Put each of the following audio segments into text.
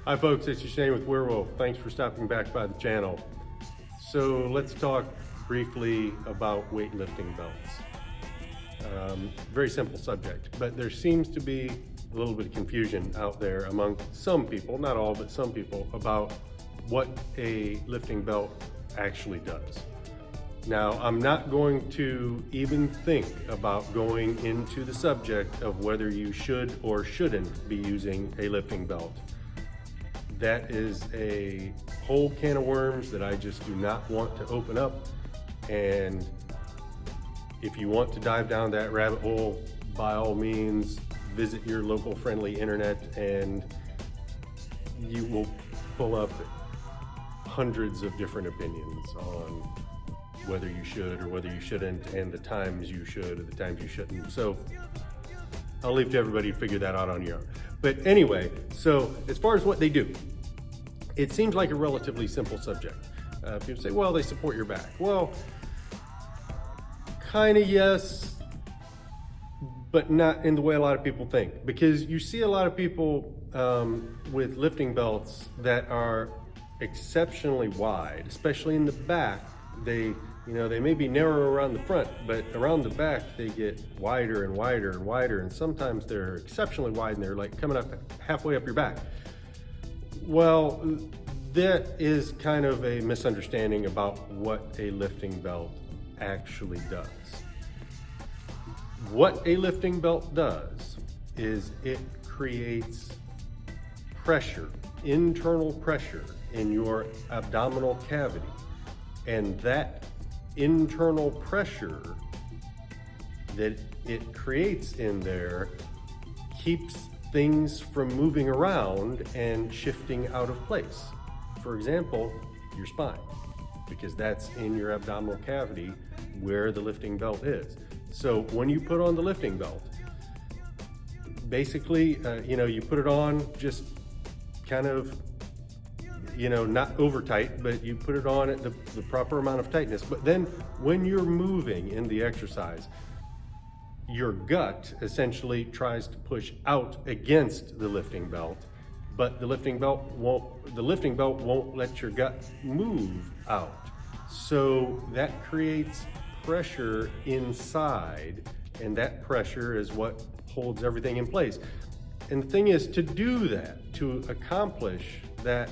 Hi folks, it's Shane with Werewolf. Thanks for stopping back by the channel. So let's talk briefly about weightlifting belts. Very simple subject, but there seems to be a little bit of confusion out there among some people, not all, but some people, about what a lifting belt actually does. Now, I'm not going to even think about going into the subject of whether you should or shouldn't be using a lifting belt. That is a whole can of worms that I just do not want to open up. And if you want to dive down that rabbit hole, by all means, visit your local friendly internet and you will pull up hundreds of different opinions on whether you should or whether you shouldn't, and the times you should or the times you shouldn't. So I'll leave to everybody to figure that out on your own. But anyway, so as far as what they do, it seems like a relatively simple subject. People say, well, they support your back. Well, kind of yes, but not in the way a lot of people think. Because you see a lot of people with lifting belts that are exceptionally wide, especially in the back. They may be narrow around the front, but around the back they get wider and wider and wider, and sometimes they're exceptionally wide and they're like coming up halfway up your back. Well, that is kind of a misunderstanding about what a lifting belt actually does. What a lifting belt does is it creates pressure, internal pressure in your abdominal cavity, and that internal pressure that it creates in there keeps things from moving around and shifting out of place. For example, your spine, because that's in your abdominal cavity where the lifting belt is. So when you put on the lifting belt, basically, you put it on just kind of, not over tight, but you put it on at the proper amount of tightness. But then when you're moving in the exercise, your gut essentially tries to push out against the lifting belt, but the lifting belt won't let your gut move out. So that creates pressure inside, and that pressure is what holds everything in place. And the thing is, to do that, to accomplish that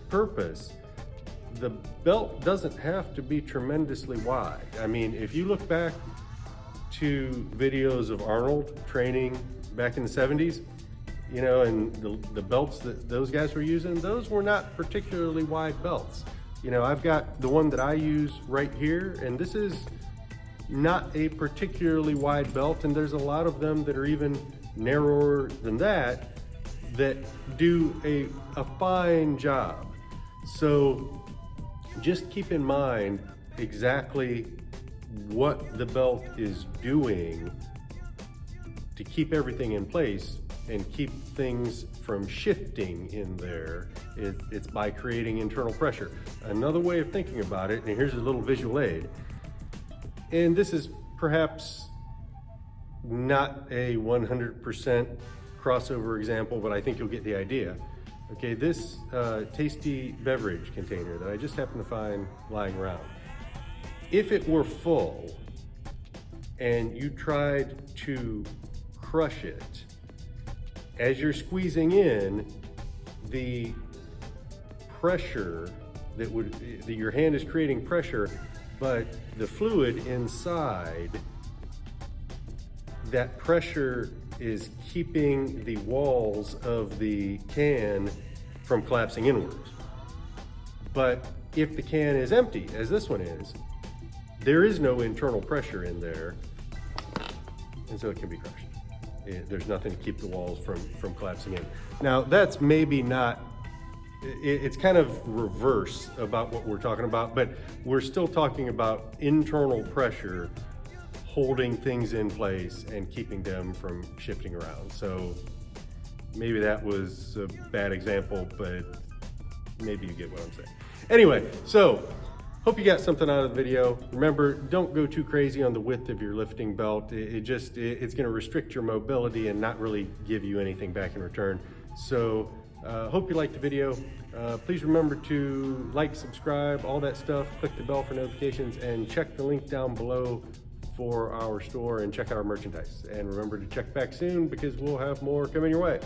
purpose, the belt doesn't have to be tremendously wide. I mean, if you look back to videos of Arnold training back in the 70s, and the belts that those guys were using, those were not particularly wide belts. I've got the one that I use right here, and this is not a particularly wide belt, and there's a lot of them that are even narrower than that do a fine job. So just keep in mind exactly what the belt is doing to keep everything in place and keep things from shifting in there. It's by creating internal pressure. Another way of thinking about it, and here's a little visual aid, and this is perhaps not a 100% crossover example, but I think you'll get the idea. Okay, this tasty beverage container that I just happened to find lying around, if it were full and you tried to crush it, as you're squeezing in, the pressure that your hand is creating pressure, but the fluid inside, that pressure is keeping the walls of the can from collapsing inwards. But if the can is empty, as this one is, there is no internal pressure in there, and so it can be crushed. There's nothing to keep the walls from collapsing in. Now, that's maybe not, it's kind of reverse about what we're talking about, but we're still talking about internal pressure holding things in place and keeping them from shifting around. So maybe that was a bad example, but maybe you get what I'm saying. Anyway, so hope you got something out of the video. Remember, don't go too crazy on the width of your lifting belt. It's gonna restrict your mobility and not really give you anything back in return. So Hope you liked the video. Please remember to like, subscribe, all that stuff. Click the bell for notifications and check the link down below for our store and check out our merchandise. And remember to check back soon because we'll have more coming your way.